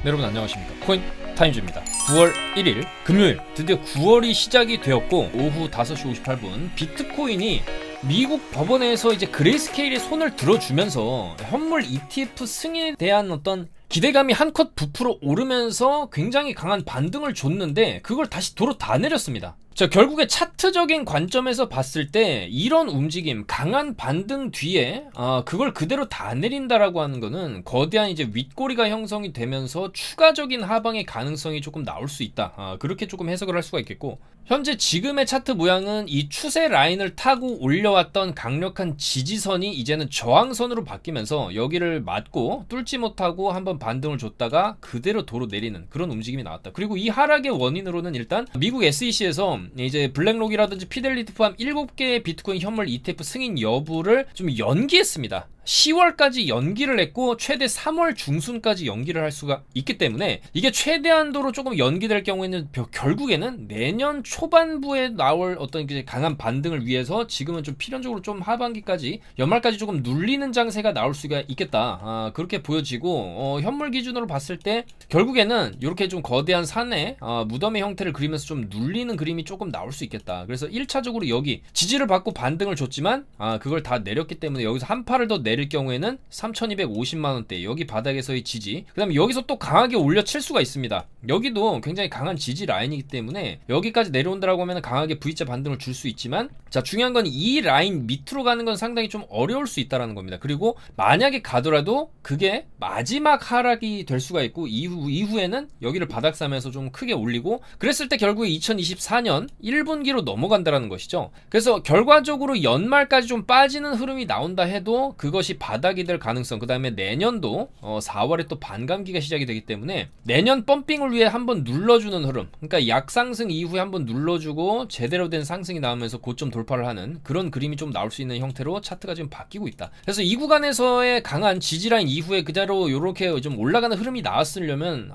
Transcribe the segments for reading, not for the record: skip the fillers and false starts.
네, 여러분 안녕하십니까. 코인 타임즈입니다. 9월 1일 금요일 드디어 9월이 시작이 되었고 오후 5시 58분 비트코인이 미국 법원에서 이제 그레이스케일의 손을 들어주면서 현물 ETF 승인에 대한 어떤 기대감이 한껏 부풀어 오르면서 굉장히 강한 반등을 줬는데 그걸 다시 도로 다 내렸습니다. 자, 결국에 차트적인 관점에서 봤을 때 이런 움직임, 강한 반등 뒤에 그걸 그대로 다 내린다라고 하는 거는 거대한 이제 윗꼬리가 형성이 되면서 추가적인 하방의 가능성이 조금 나올 수 있다. 그렇게 조금 해석을 할 수가 있겠고, 현재 지금의 차트 모양은 이 추세 라인을 타고 올려왔던 강력한 지지선이 이제는 저항선으로 바뀌면서 여기를 맞고 뚫지 못하고 한번 반등을 줬다가 그대로 도로 내리는 그런 움직임이 나왔다. 그리고 이 하락의 원인으로는 일단 미국 SEC에서 이제 블랙록이라든지 피델리티 포함 7개의 비트코인 현물 ETF 승인 여부를 좀 연기했습니다. 10월까지 연기를 했고 최대 3월 중순까지 연기를 할 수가 있기 때문에 이게 최대한도로 조금 연기될 경우에는 결국에는 내년 초반부에 나올 어떤 강한 반등을 위해서 지금은 좀 필연적으로 좀 하반기까지 연말까지 조금 눌리는 장세가 나올 수가 있겠다. 그렇게 보여지고 현물 기준으로 봤을 때 결국에는 이렇게 좀 거대한 산에 무덤의 형태를 그리면서 좀 눌리는 그림이 조금 나올 수 있겠다. 그래서 1차적으로 여기 지지를 받고 반등을 줬지만 그걸 다 내렸기 때문에 여기서 한 팔을 더 내릴 경우에는 3,250만원대 여기 바닥에서의 지지, 그 다음에 여기서 또 강하게 올려칠 수가 있습니다. 여기도 굉장히 강한 지지 라인이기 때문에 여기까지 내려온다라고 하면 강하게 V자 반등을 줄 수 있지만, 자, 중요한 건 이 라인 밑으로 가는 건 상당히 좀 어려울 수 있다는 겁니다. 그리고 만약에 가더라도 그게 마지막 하락이 될 수가 있고 이후에는 여기를 바닥 싸면서 좀 크게 올리고 그랬을 때 결국에 2024년 1분기로 넘어간다라는 것이죠. 그래서 결과적으로 연말까지 좀 빠지는 흐름이 나온다 해도 그것이 바닥이 될 가능성, 그 다음에 내년도 4월에 또 반감기가 시작이 되기 때문에 내년 펌핑을 위해 한번 눌러주는 흐름, 그러니까 약상승 이후에 한번 눌러주고 제대로 된 상승이 나오면서 고점 돌파를 하는 그런 그림이 좀 나올 수 있는 형태로 차트가 지금 바뀌고 있다. 그래서 이 구간에서의 강한 지지라인 이후에 그대로 이렇게 좀 올라가는 흐름이 나왔으면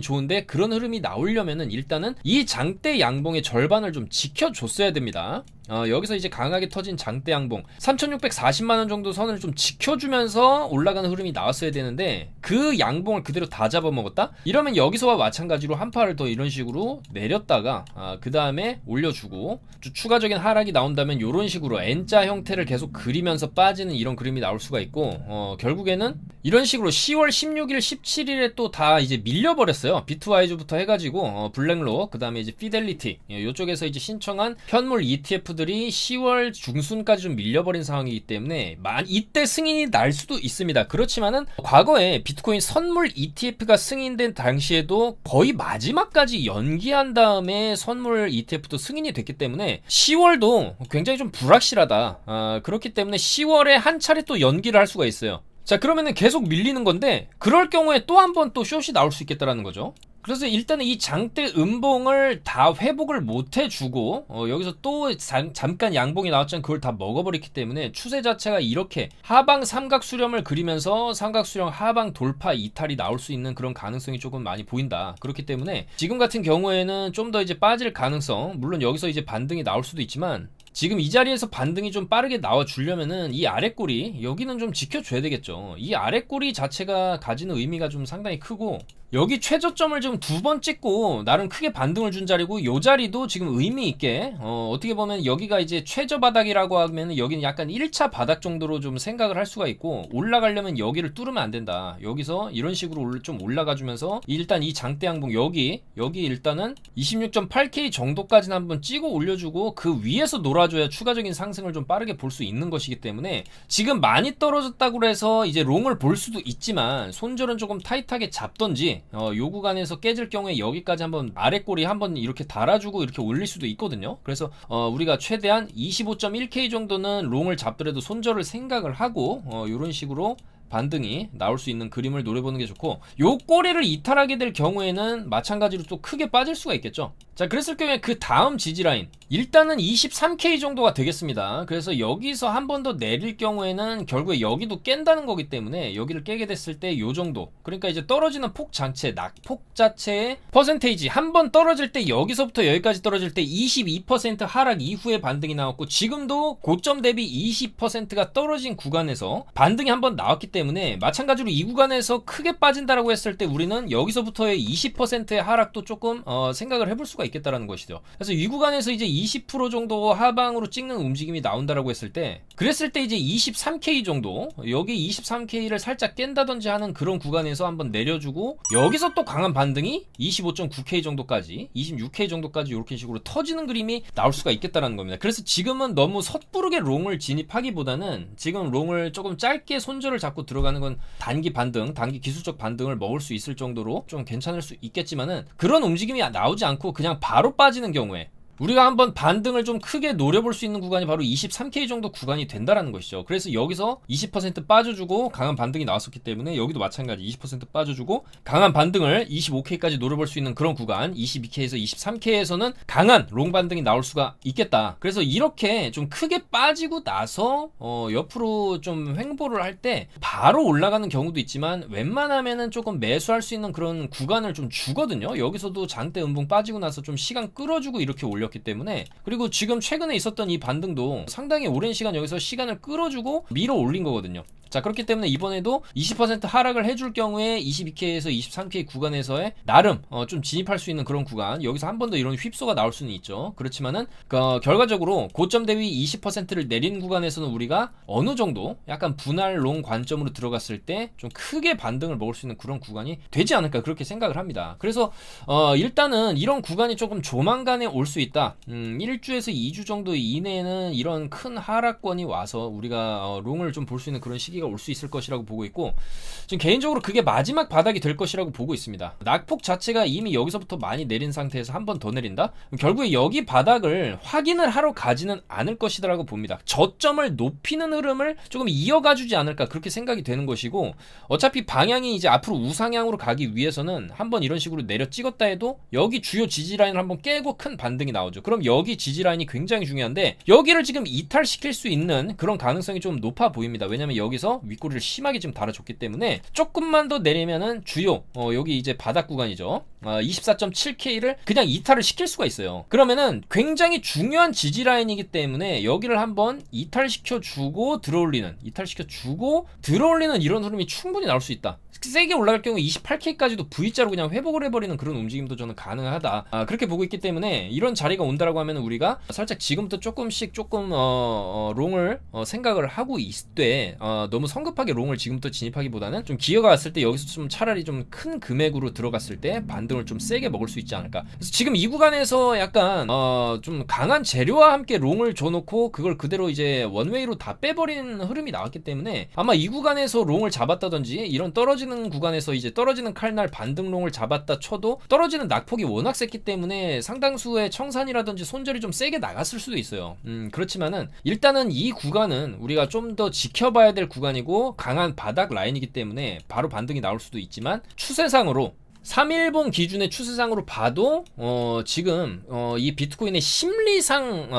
좋은데, 그런 흐름이 나오려면은 일단은 이 장대 양봉의 절반을 좀 지켜줬어야 됩니다. 여기서 이제 강하게 터진 장대 양봉 3,640만원 정도 선을 좀 지켜주면서 올라가는 흐름이 나왔어야 되는데 그 양봉을 그대로 다 잡아먹었다? 이러면 여기서와 마찬가지로 한 팔을 더 이런 식으로 내렸다가 그 다음에 올려주고 추가적인 하락이 나온다면 이런 식으로 N자 형태를 계속 그리면서 빠지는 이런 그림이 나올 수가 있고, 결국에는 이런 식으로 10월 16일 17일에 또 다 이제 밀려버렸어요. 비트와이즈부터 해가지고 블랙록, 그 다음에 이제 피델리티 이쪽에서 이제 신청한 현물 ETF들이 10월 중순까지 좀 밀려버린 상황이기 때문에 이때 승인이 날 수도 있습니다. 그렇지만은 과거에 비트코인 선물 ETF가 승인된 당시에도 거의 마지막까지 연기한 다음에 선물 ETF도 승인이 됐기 때문에 10월도 굉장히 좀 불확실하다. 그렇기 때문에 10월에 한 차례 또 연기를 할 수가 있어요. 자, 그러면은 계속 밀리는 건데 그럴 경우에 또 한 번 또 숏이 나올 수 있겠다라는 거죠. 그래서 일단은 이 장대 음봉을 다 회복을 못 해주고 여기서 또 잠깐 양봉이 나왔지만 그걸 다 먹어버렸기 때문에 추세 자체가 이렇게 하방 삼각 수렴을 그리면서 삼각 수렴 하방 돌파 이탈이 나올 수 있는 그런 가능성이 조금 많이 보인다. 그렇기 때문에 지금 같은 경우에는 좀 더 이제 빠질 가능성, 물론 여기서 이제 반등이 나올 수도 있지만 지금 이 자리에서 반등이 좀 빠르게 나와주려면은 이 아랫꼬리 여기는 좀 지켜줘야 되겠죠. 이 아랫꼬리 자체가 가지는 의미가 좀 상당히 크고, 여기 최저점을 지금 2번 찍고 나름 크게 반등을 준 자리고 이 자리도 지금 의미 있게 어떻게 보면 여기가 이제 최저 바닥이라고 하면 여기는 약간 1차 바닥 정도로 좀 생각을 할 수가 있고, 올라가려면 여기를 뚫으면 안 된다. 여기서 이런 식으로 좀 올라가 주면서 일단 이 장대 양봉 여기 일단은 26.8K 정도까지는 한번 찍어 올려주고 그 위에서 놀아줘야 추가적인 상승을 좀 빠르게 볼 수 있는 것이기 때문에 지금 많이 떨어졌다고 해서 이제 롱을 볼 수도 있지만 손절은 조금 타이트하게 잡던지 요 구간에서 깨질 경우에 여기까지 한번 아랫꼬리 한번 이렇게 달아주고 이렇게 올릴 수도 있거든요. 그래서 우리가 최대한 25.1K 정도는 롱을 잡더라도 손절을 생각을 하고 이런 식으로 반등이 나올 수 있는 그림을 노려보는 게 좋고, 요 꼬리를 이탈하게 될 경우에는 마찬가지로 또 크게 빠질 수가 있겠죠. 자, 그랬을 경우에 그 다음 지지라인 일단은 23K 정도가 되겠습니다. 그래서 여기서 한 번 더 내릴 경우에는 결국에 여기도 깬다는 거기 때문에 여기를 깨게 됐을 때 요 정도, 그러니까 이제 떨어지는 폭 자체, 낙폭 자체의 퍼센테이지, 한 번 떨어질 때 여기서부터 여기까지 떨어질 때 22% 하락 이후에 반등이 나왔고, 지금도 고점 대비 20%가 떨어진 구간에서 반등이 한 번 나왔기 때문에 마찬가지로 이 구간에서 크게 빠진다라고 했을 때 우리는 여기서부터의 20%의 하락도 조금 생각을 해볼 수가 있겠다라는 것이죠. 그래서 이 구간에서 이제 20% 정도 하방으로 찍는 움직임이 나온다라고 했을 때, 그랬을 때 이제 23K 정도, 여기 23K를 살짝 깬다든지 하는 그런 구간에서 한번 내려주고, 여기서 또 강한 반등이 25.9K 정도까지, 26K 정도까지 이렇게 식으로 터지는 그림이 나올 수가 있겠다라는 겁니다. 그래서 지금은 너무 섣부르게 롱을 진입하기보다는 지금 롱을 조금 짧게 손절을 잡고 들어가는 건 단기 반등, 단기 기술적 반등을 먹을 수 있을 정도로 좀 괜찮을 수 있겠지만은, 그런 움직임이 나오지 않고 그냥 바로 빠지는 경우에 우리가 한번 반등을 좀 크게 노려볼 수 있는 구간이 바로 23K 정도 구간이 된다라는 것이죠. 그래서 여기서 20% 빠져주고 강한 반등이 나왔었기 때문에 여기도 마찬가지 20% 빠져주고 강한 반등을 25K까지 노려볼 수 있는 그런 구간, 22K에서 23K에서는 강한 롱 반등이 나올 수가 있겠다. 그래서 이렇게 좀 크게 빠지고 나서 옆으로 좀 횡보를 할 때 바로 올라가는 경우도 있지만, 웬만하면은 조금 매수할 수 있는 그런 구간을 좀 주거든요. 여기서도 장대 음봉 빠지고 나서 좀 시간 끌어주고 이렇게 올렸기 때문에, 그리고 지금 최근에 있었던 이 반등도 상당히 오랜 시간 여기서 시간을 끌어주고 밀어 올린 거거든요. 자, 그렇기 때문에 이번에도 20% 하락을 해줄 경우에 22K에서 23K 구간에서의 나름 좀 진입할 수 있는 그런 구간, 여기서 한 번 더 이런 휩소가 나올 수는 있죠. 그렇지만은 결과적으로 고점 대비 20%를 내린 구간에서는 우리가 어느 정도 약간 분할 롱 관점으로 들어갔을 때 좀 크게 반등을 먹을 수 있는 그런 구간이 되지 않을까, 그렇게 생각을 합니다. 그래서 일단은 이런 구간이 조금 조만간에 올 수 있다. 1주에서 2주 정도 이내에는 이런 큰 하락권이 와서 우리가 롱을 좀 볼 수 있는 그런 시기 올 수 있을 것이라고 보고 있고, 지금 개인적으로 그게 마지막 바닥이 될 것이라고 보고 있습니다. 낙폭 자체가 이미 여기서부터 많이 내린 상태에서 한 번 더 내린다? 결국에 여기 바닥을 확인을 하러 가지는 않을 것이라고 봅니다. 저점을 높이는 흐름을 조금 이어가 주지 않을까, 그렇게 생각이 되는 것이고, 어차피 방향이 이제 앞으로 우상향으로 가기 위해서는 한번 이런 식으로 내려 찍었다 해도 여기 주요 지지라인을 한번 깨고 큰 반등이 나오죠. 그럼 여기 지지라인이 굉장히 중요한데, 여기를 지금 이탈시킬 수 있는 그런 가능성이 좀 높아 보입니다. 왜냐면 여기서 윗꼬리를 심하게 지금 달아줬기 때문에 조금만 더 내리면은 주요 여기 이제 바닥 구간이죠. 24.7K를 그냥 이탈을 시킬 수가 있어요. 그러면은 굉장히 중요한 지지라인이기 때문에 여기를 한번 이탈시켜주고 들어올리는 이런 흐름이 충분히 나올 수 있다. 세게 올라갈 경우 28K까지도 V자로 그냥 회복을 해버리는 그런 움직임도 저는 가능하다, 그렇게 보고 있기 때문에 이런 자리가 온다라고 하면 우리가 살짝 지금부터 조금씩 롱을 생각을 하고 있되, 너무 성급하게 롱을 지금부터 진입하기보다는 좀 기회가 왔을 때 여기서 좀 차라리 좀 큰 금액으로 들어갔을 때 반등을 좀 세게 먹을 수 있지 않을까. 그래서 지금 이 구간에서 약간 좀 강한 재료와 함께 롱을 줘놓고 그걸 그대로 이제 원웨이로 다 빼버리는 흐름이 나왔기 때문에 아마 이 구간에서 롱을 잡았다든지, 이런 떨어지는 구간에서 이제 떨어지는 칼날 반등롱을 잡았다 쳐도 떨어지는 낙폭이 워낙 셌기 때문에 상당수의 청산이라든지 손절이 좀 세게 나갔을 수도 있어요. 그렇지만은 일단은 이 구간은 우리가 좀 더 지켜봐야 될 구간이고 강한 바닥 라인이기 때문에 바로 반등이 나올 수도 있지만, 추세상으로 3일봉 기준의 추세상으로 봐도 지금 이 비트코인의 심리상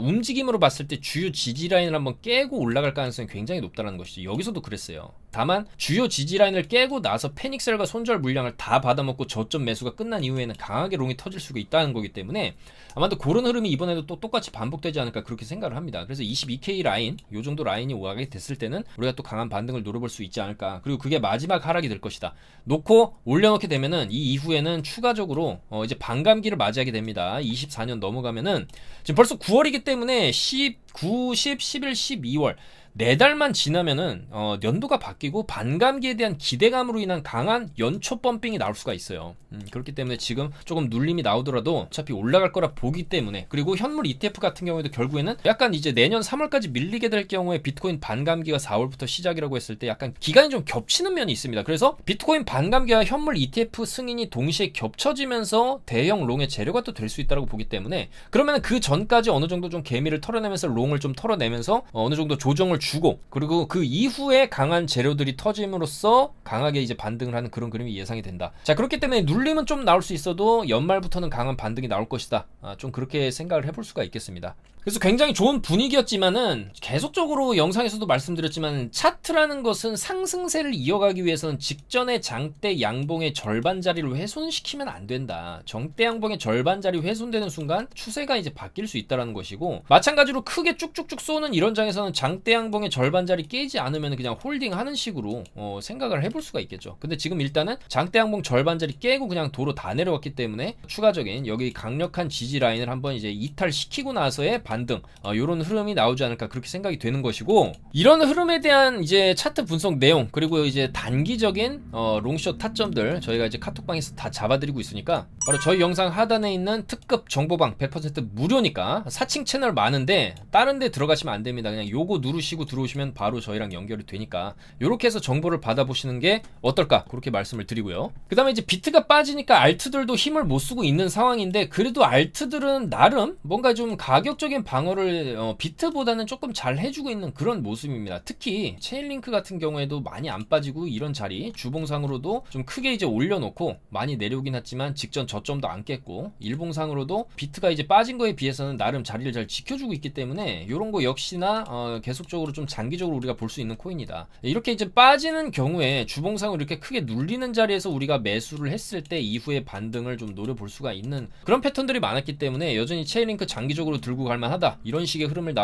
움직임으로 봤을 때 주요 지지라인을 한번 깨고 올라갈 가능성이 굉장히 높다는 것이죠. 여기서도 그랬어요. 다만 주요 지지라인을 깨고 나서 패닉셀과 손절 물량을 다 받아먹고 저점 매수가 끝난 이후에는 강하게 롱이 터질 수가 있다는 거기 때문에 아마도 그런 흐름이 이번에도 또 똑같이 반복되지 않을까, 그렇게 생각을 합니다. 그래서 22K 라인, 요 정도 라인이 오가게 됐을 때는 우리가 또 강한 반등을 노려볼 수 있지 않을까. 그리고 그게 마지막 하락이 될 것이다. 놓고 올려놓게 되면은 이 이후에는 추가적으로 이제 반감기를 맞이하게 됩니다. 24년 넘어가면은 지금 벌써 9월이기 때문에 19, 10, 11, 12월 4달만 지나면은 연도가 바뀌고 반감기에 대한 기대감으로 인한 강한 연초 펌핑이 나올 수가 있어요. 그렇기 때문에 지금 조금 눌림이 나오더라도 어차피 올라갈 거라 보기 때문에, 그리고 현물 ETF 같은 경우에도 결국에는 약간 이제 내년 3월까지 밀리게 될 경우에 비트코인 반감기가 4월부터 시작이라고 했을 때 약간 기간이 좀 겹치는 면이 있습니다. 그래서 비트코인 반감기와 현물 ETF 승인이 동시에 겹쳐지면서 대형 롱의 재료가 또 될 수 있다고 보기 때문에, 그러면 그 전까지 어느 정도 좀 개미를 털어내면서 롱을 좀 털어내면서 어느 정도 조정을 주고 그리고 그 이후에 강한 재료들이 터짐으로써 강하게 이제 반등을 하는 그런 그림이 예상이 된다. 자, 그렇기 때문에 눌림은 좀 나올 수 있어도 연말부터는 강한 반등이 나올 것이다. 좀 그렇게 생각을 해볼 수가 있겠습니다. 그래서 굉장히 좋은 분위기였지만은 계속적으로 영상에서도 말씀드렸지만 차트라는 것은 상승세를 이어가기 위해서는 직전의 장대 양봉의 절반 자리를 훼손시키면 안 된다. 정대 양봉의 절반 자리 훼손되는 순간 추세가 이제 바뀔 수 있다라는 것이고, 마찬가지로 크게 쭉쭉쭉 쏘는 이런 장에서는 장대 양봉의 절반 자리 깨지 않으면 그냥 홀딩하는 식으로 생각을 해볼 수가 있겠죠. 근데 지금 일단은 장대 양봉 절반 자리 깨고 그냥 도로 다 내려왔기 때문에 추가적인 여기 강력한 지지 라인을 한번 이제 이탈시키고 나서의 반등, 요런 흐름이 나오지 않을까 그렇게 생각이 되는 것이고, 이런 흐름에 대한 이제 차트 분석 내용 그리고 이제 단기적인 롱숏 타점들 저희가 이제 카톡방에서 다 잡아드리고 있으니까 바로 저희 영상 하단에 있는 특급 정보방 100% 무료니까 사칭 채널 많은데 다른 데 들어가시면 안 됩니다. 그냥 요거 누르시고 들어오시면 바로 저희랑 연결이 되니까 요렇게 해서 정보를 받아보시는 게 어떨까 그렇게 말씀을 드리고요. 그 다음에 이제 비트가 빠지니까 알트들도 힘을 못 쓰고 있는 상황인데, 그래도 알트들은 나름 뭔가 좀 가격적인 방어를 비트보다는 조금 잘 해주고 있는 그런 모습입니다. 특히 체인링크 같은 경우에도 많이 안 빠지고 이런 자리 주봉상으로도 좀 크게 이제 올려놓고 많이 내려오긴 했지만 직전 저점도 안 깼고, 일봉상으로도 비트가 이제 빠진 거에 비해서는 나름 자리를 잘 지켜주고 있기 때문에 이런 거 역시나 계속적으로 좀 장기적으로 우리가 볼 수 있는 코인이다. 이렇게 이제 빠지는 경우에 주봉상으로 이렇게 크게 눌리는 자리에서 우리가 매수를 했을 때 이후에 반등을 좀 노려볼 수가 있는 그런 패턴들이 많았기 때문에 여전히 체인링크 장기적으로 들고 갈 만하다, 이런 식의 흐름을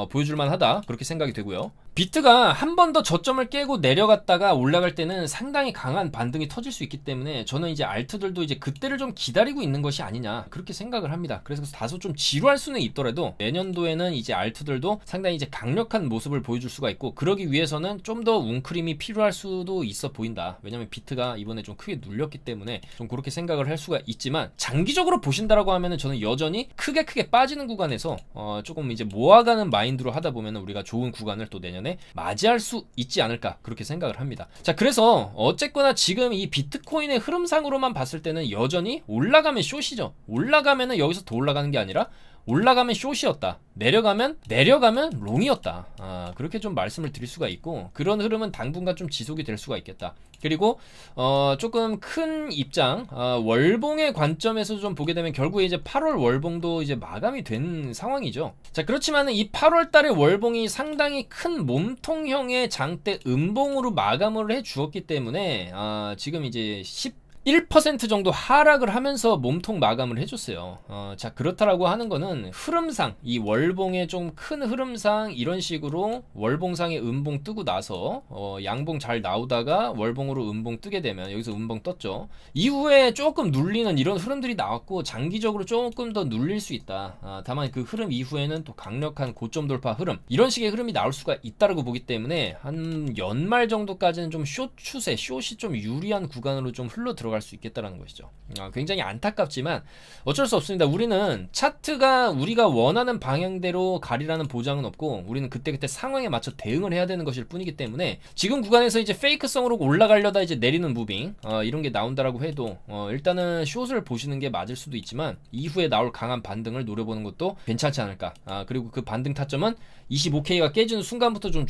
보여줄 만하다 그렇게 생각이 되고요. 비트가 한 번 더 저점을 깨고 내려갔다가 올라갈 때는 상당히 강한 반등이 터질 수 있기 때문에 저는 이제 알트들도 이제 그때를 좀 기다리고 있는 것이 아니냐 그렇게 생각을 합니다. 그래서 다소 좀 지루할 수는 있더라도 내년도에는 이제 알트들도 상당히 이제 강력한 모습을 보여줄 수가 있고, 그러기 위해서는 좀 더 웅크림이 필요할 수도 있어 보인다. 왜냐면 비트가 이번에 좀 크게 눌렸기 때문에 좀 그렇게 생각을 할 수가 있지만, 장기적으로 보신다라고 하면은 저는 여전히 크게 빠지는 구간에서 조금 이제 모아가는 마인드로 하다 보면은 우리가 좋은 구간을 또 내년에 맞이할 수 있지 않을까 그렇게 생각을 합니다. 자, 그래서 어쨌거나 지금 이 비트코인의 흐름상으로만 봤을 때는 여전히 올라가면 숏이죠. 올라가면은 여기서 더 올라가는 게 아니라 올라가면 숏이었다, 내려가면 롱이었다. 그렇게 좀 말씀을 드릴 수가 있고, 그런 흐름은 당분간 좀 지속이 될 수가 있겠다. 그리고 조금 큰 입장, 월봉의 관점에서 좀 보게 되면 결국에 이제 8월 월봉도 이제 마감이 된 상황이죠. 자, 그렇지만은 이 8월 달의 월봉이 상당히 큰 몸통형의 장대 음봉으로 마감을 해 주었기 때문에 지금 이제 1% 정도 하락을 하면서 몸통 마감을 해줬어요. 자, 그렇다라고 하는 거는 흐름상, 이 월봉의 좀 큰 흐름상 이런 식으로 월봉상에 음봉 뜨고 나서 양봉 잘 나오다가 월봉으로 음봉 뜨게 되면, 여기서 음봉 떴죠. 이후에 조금 눌리는 이런 흐름들이 나왔고 장기적으로 조금 더 눌릴 수 있다. 다만 그 흐름 이후에는 또 강력한 고점 돌파 흐름, 이런 식의 흐름이 나올 수가 있다고 보기 때문에 한 연말 정도까지는 좀 숏 추세, 숏이 좀 유리한 구간으로 좀 흘러 들어갈 수 있겠다라는 것이죠. 굉장히 안타깝지만 어쩔 수 없습니다. 우리는 차트가 우리가 원하는 방향대로 가리라는 보장은 없고, 우리는 그때그때 상황에 맞춰 대응을 해야 되는 것일 뿐이기 때문에 지금 구간에서 이제 페이크성으로 올라가려다 이제 내리는 무빙 이런 게 나온다라고 해도 일단은 숏을 보시는 게 맞을 수도 있지만 이후에 나올 강한 반등을 노려보는 것도 괜찮지 않을까. 그리고 그 반등 타점은 25K가 깨지는 순간부터 좀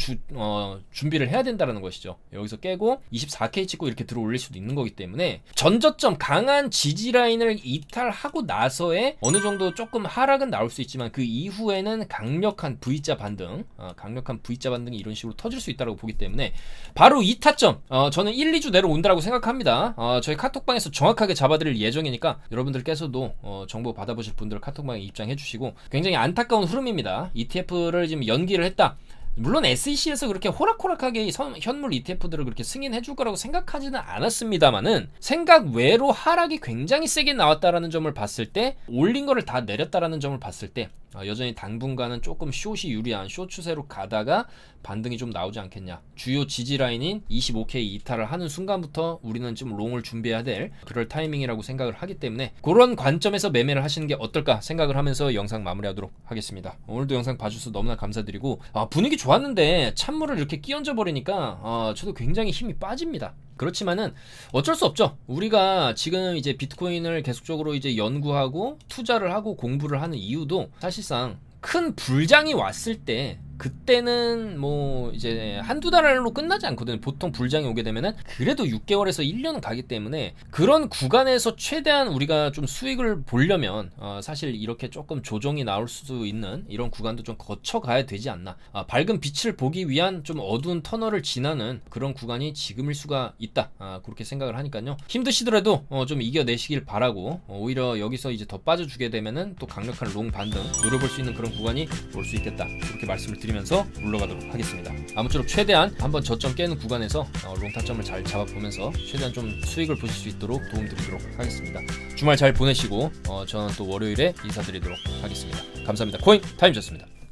준비를 해야 된다는 것이죠. 여기서 깨고 24K 찍고 이렇게 들어 올릴 수도 있는 거기 때문에 전저점 강한 지지 라인을 이탈하고 나서의 어느 정도 조금 하락은 나올 수 있지만 그 이후에는 강력한 V자 반등, 강력한 V자 반등이 이런 식으로 터질 수 있다고 보기 때문에 바로 이 타점 저는 1, 2주 내려온다고 생각합니다. 저희 카톡방에서 정확하게 잡아드릴 예정이니까 여러분들께서도 정보 받아보실 분들 카톡방에 입장해 주시고, 굉장히 안타까운 흐름입니다. ETF를 지금 연기를 했다. 물론 SEC에서 그렇게 호락호락하게 현물 ETF들을 그렇게 승인해 줄 거라고 생각하지는 않았습니다만은, 생각 외로 하락이 굉장히 세게 나왔다라는 점을 봤을 때, 올린 거를 다 내렸다라는 점을 봤을 때 여전히 당분간은 조금 숏이 유리한 숏 추세로 가다가 반등이 좀 나오지 않겠냐. 주요 지지 라인인 25K 이탈을 하는 순간부터 우리는 좀 롱을 준비해야 될 그럴 타이밍이라고 생각을 하기 때문에 그런 관점에서 매매를 하시는 게 어떨까 생각을 하면서 영상 마무리하도록 하겠습니다. 오늘도 영상 봐주셔서 너무나 감사드리고, 분위기 좋았는데 찬물을 이렇게 끼얹어 버리니까 저도 굉장히 힘이 빠집니다. 그렇지만은 어쩔 수 없죠. 우리가 지금 이제 비트코인을 계속적으로 이제 연구하고 투자를 하고 공부를 하는 이유도 사실상 큰 불장이 왔을 때 그때는 뭐 이제 한두 달로 끝나지 않거든요. 보통 불장이 오게 되면은 그래도 6개월에서 1년은 가기 때문에 그런 구간에서 최대한 우리가 좀 수익을 보려면 사실 이렇게 조금 조정이 나올 수 있는 이런 구간도 좀 거쳐가야 되지 않나. 밝은 빛을 보기 위한 좀 어두운 터널을 지나는 그런 구간이 지금일 수가 있다. 그렇게 생각을 하니까요. 힘드시더라도 좀 이겨내시길 바라고, 오히려 여기서 이제 더 빠져주게 되면은 또 강력한 롱 반등 노려볼 수 있는 그런 구간이 올 수 있겠다. 그렇게 말씀을 드리면서 물러가도록 하겠습니다. 아무쪼록 최대한 한번 저점 깨는 구간에서 롱 타점을 잘 잡아보면서 최대한 좀 수익을 보실 수 있도록 도움드리도록 하겠습니다. 주말 잘 보내시고 저는 또 월요일에 인사드리도록 하겠습니다. 감사합니다. 코인 타임이었습니다.